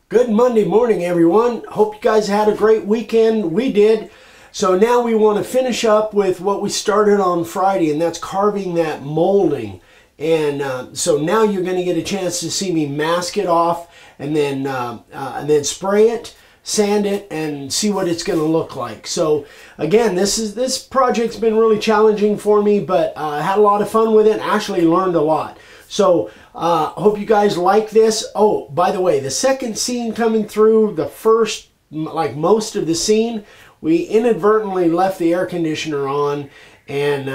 Good Monday morning, everyone. Hope you guys had a great weekend. We did. So now we want to finish up with what we started on Friday, and that's carving that molding. And so now you're going to get a chance to see me mask it off and then spray it, sand it, and see what it's going to look like. So again, this project's been really challenging for me, but I had a lot of fun with it and actually learned a lot. So hope you guys like this. Oh, by the way, the second scene coming through, the first, like most of the scene, we inadvertently left the air conditioner on, and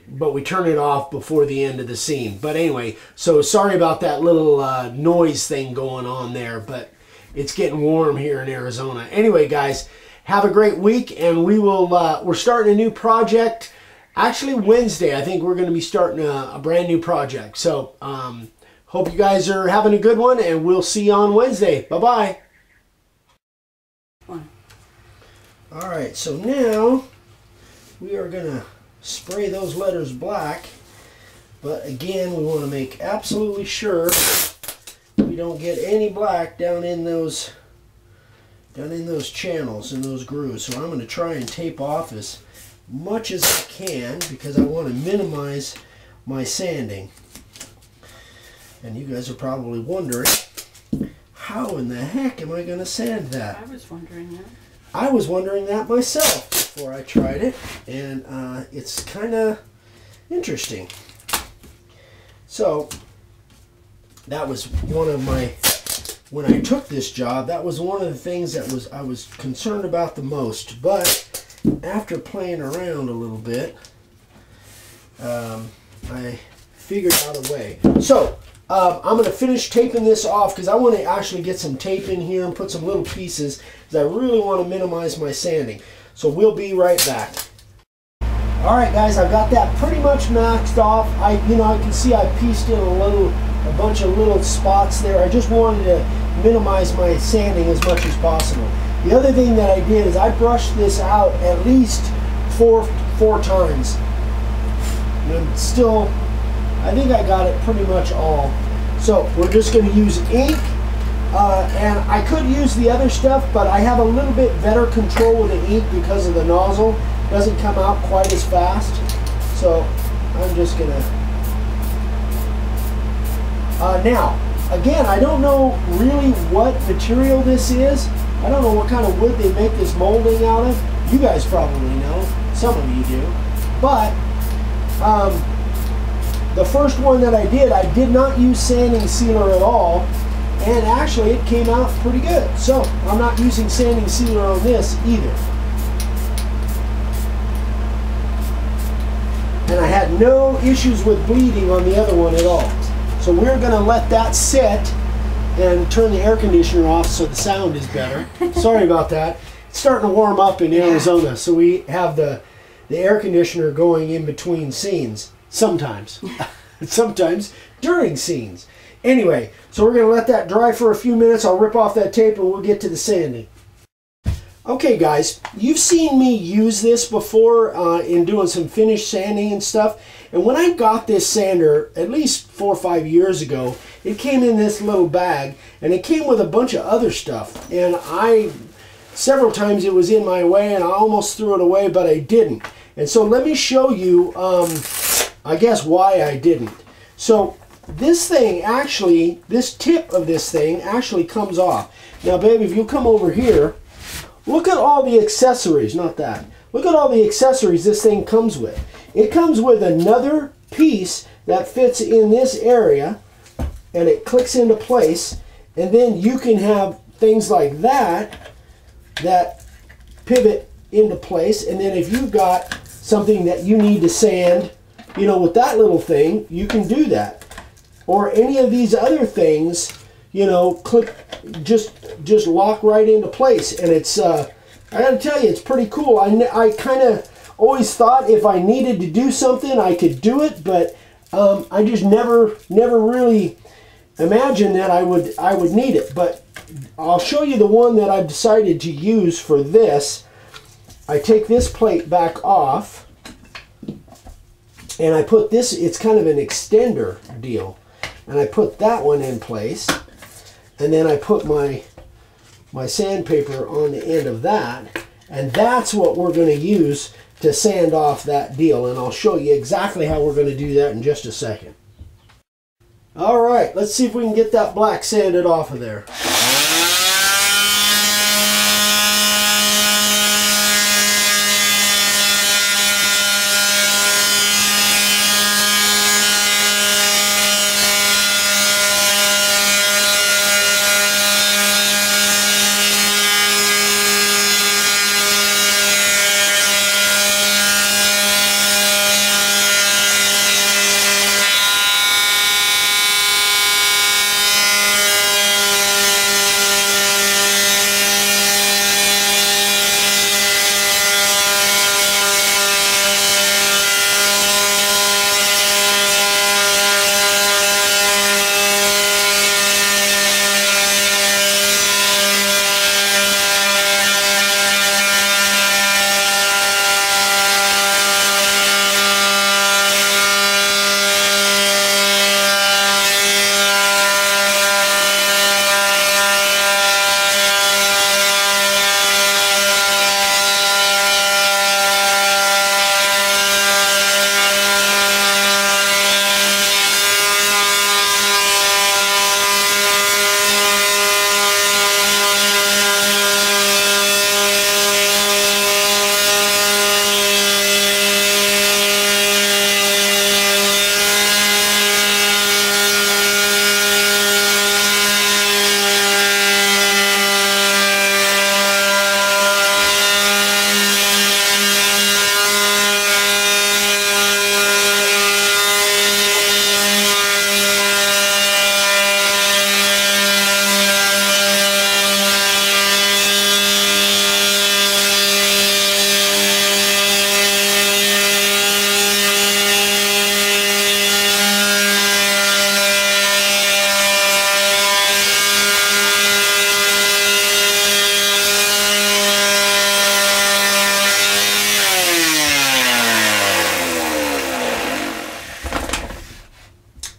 but we turned it off before the end of the scene. But anyway, so sorry about that little noise thing going on there, but it's getting warm here in Arizona. Anyway, guys, have a great week, and we're starting a new project. Actually, Wednesday, I think we're going to be starting a brand new project. So, hope you guys are having a good one, and we'll see you on Wednesday. Bye-bye. All right, so now we are going to spray those letters black. But again, we want to make absolutely sure we don't get any black down in those channels and those grooves. So I'm going to try and tape off as much as I can because I want to minimize my sanding. And you guys are probably wondering, how in the heck am I going to sand that? I was wondering that. I was wondering that myself before I tried it, and it's kind of interesting. So that was one of my, when I took this job, that was one of the things that I was concerned about the most. But after playing around a little bit, I figured out a way. So I'm going to finish taping this off because I want to actually get some tape in here and put some little pieces because I really want to minimize my sanding. So we'll be right back. All right, guys, I've got that pretty much maxed off. I can see I pieced in a bunch of little spots there. I just wanted to minimize my sanding as much as possible. The other thing that I did is I brushed this out at least four times. And still, I think I got it pretty much all. So we're just going to use ink. And I could use the other stuff, but I have a little bit better control with the ink because of the nozzle. It doesn't come out quite as fast. So I'm just going to... now, again, I don't know really what material this is. I don't know what kind of wood they make this molding out of. You guys probably know. Some of you do. But the first one that I did not use sanding sealer at all. And actually, it came out pretty good. So I'm not using sanding sealer on this either. And I had no issues with bleeding on the other one at all. So we're going to let that sit and turn the air conditioner off so the sound is better. Sorry about that. It's starting to warm up in Arizona, so we have the air conditioner going in between scenes. Sometimes. Sometimes during scenes. Anyway, so we're going to let that dry for a few minutes. I'll rip off that tape and we'll get to the sanding. Okay, guys, you've seen me use this before in doing some finish sanding and stuff. And when I got this sander, at least 4 or 5 years ago, it came in this little bag, and it came with a bunch of other stuff. And several times it was in my way, and I almost threw it away, but I didn't. And so let me show you, I guess, why I didn't. So this thing actually, this tip of this thing actually comes off. Now, baby, if you'll come over here, look at all the accessories, not that. Look at all the accessories this thing comes with. It comes with another piece that fits in this area, and it clicks into place, and then you can have things like that pivot into place, and then if you've got something that you need to sand, with that little thing, you can do that. Or any of these other things, click, just lock right into place, and it's I gotta tell you, it's pretty cool. I kind of always thought if I needed to do something, I could do it, but I just never really imagined that I would need it. But I'll show you the one that I've decided to use for this. I take this plate back off, and I put this. It's kind of an extender deal. And I put that one in place, and then I put my my sandpaper on the end of that, and that's what we're going to use to sand off that deal, and I'll show you exactly how we're going to do that in just a second. All right, let's see if we can get that black sanded off of there.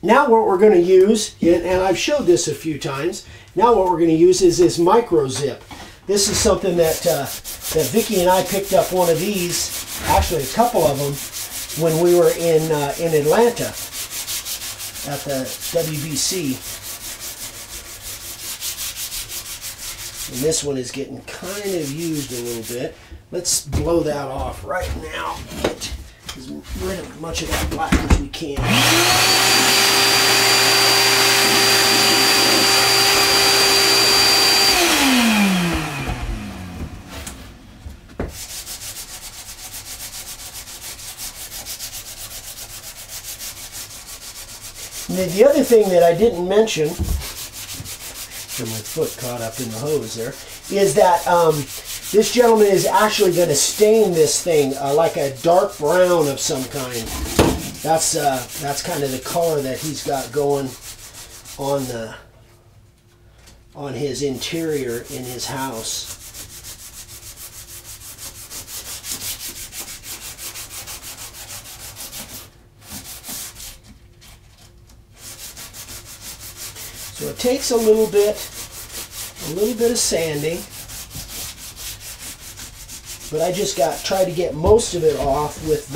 Now what we're going to use, and I've showed this a few times, now what we're going to use is this micro zip. This is something that, that Vicki and I picked up one of these, actually a couple of them, when we were in Atlanta at the WBC. And this one is getting kind of used a little bit. Let's blow that off right now. Get rid of as much of that black as we can. And then the other thing that I didn't mention, and my foot caught up in the hose there, is that this gentleman is actually going to stain this thing like a dark brown of some kind. That's kind of the color that he's got going on his interior in his house. So it takes a little bit of sanding, but I just try to get most of it off with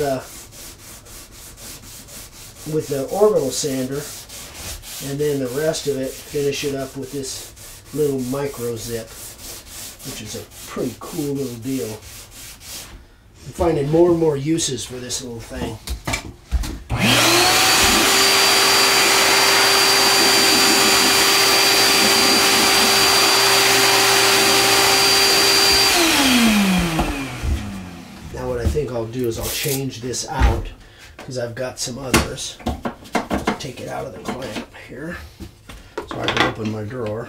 the orbital sander, and then the rest of it finish it up with this little micro zip, which is a pretty cool little deal. I'm finding more and more uses for this little thing. I think I'll do is I'll change this out because I've got some others. Just take it out of the clamp here so I can open my drawer.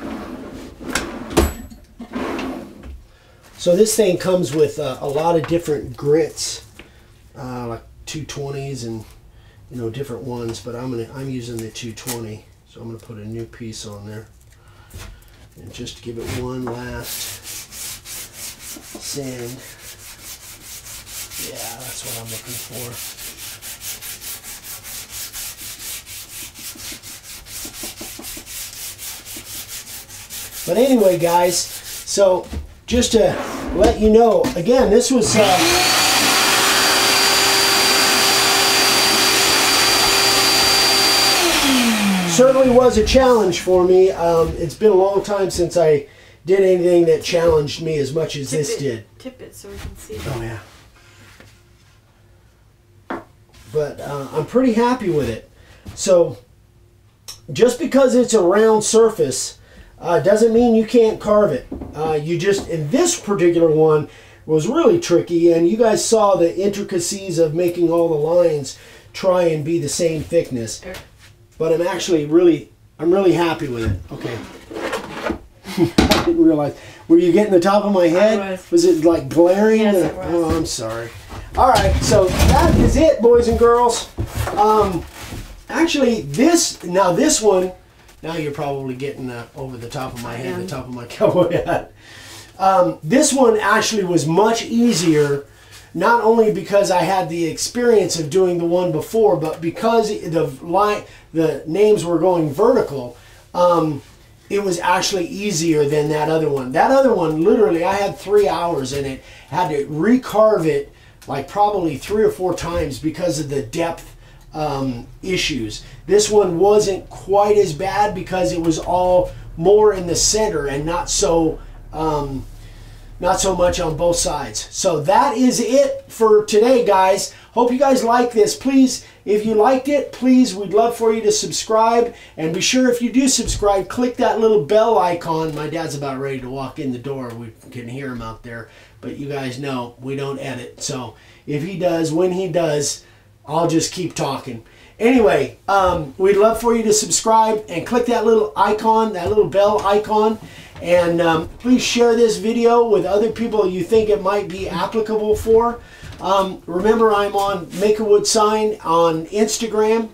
So this thing comes with a lot of different grits, like 220s and different ones, but I'm using the 220, so I'm gonna put a new piece on there and just give it one last sand. Yeah, that's what I'm looking for. But anyway, guys, So just to let you know, again, this was certainly was a challenge for me. It's been a long time since I did anything that challenged me as much as this did. Tip it so we can see. Oh yeah. But I'm pretty happy with it. So just because it's a round surface doesn't mean you can't carve it. You just, in this particular one, was really tricky, and you guys saw the intricacies of making all the lines try and be the same thickness. But I'm actually really happy with it. Okay. I didn't realize. Were you getting the top of my head? Was it like glaring? Yes, it was. Oh, I'm sorry. All right, so that is it, boys and girls. Actually, this one, now you're probably getting over the top of my head, the top of my cowboy hat. This one actually was much easier, not only because I had the experience of doing the one before, but because the names were going vertical. It was actually easier than that other one. That other one, literally, I had 3 hours in it. Had to recarve it like probably 3 or 4 times because of the depth issues. This one wasn't quite as bad because it was all more in the center and not so much on both sides. So that is it for today, guys. Hope you guys like this. Please, if you liked it, please, we'd love for you to subscribe. And be sure, if you do subscribe, click that little bell icon. My dad's about ready to walk in the door. We can hear him out there. But you guys know we don't edit. So if he does, when he does, I'll just keep talking. Anyway, we'd love for you to subscribe and click that little icon, that little bell icon. And please share this video with other people you think it might be applicable for. Remember, I'm on Make a Wood Sign on Instagram.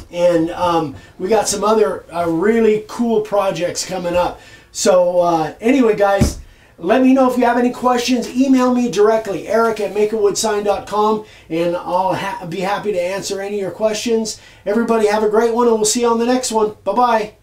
And we got some other really cool projects coming up. So anyway, guys, let me know if you have any questions. Email me directly, eric@makeawoodsign.com, and I'll be happy to answer any of your questions. Everybody have a great one, and we'll see you on the next one. Bye-bye.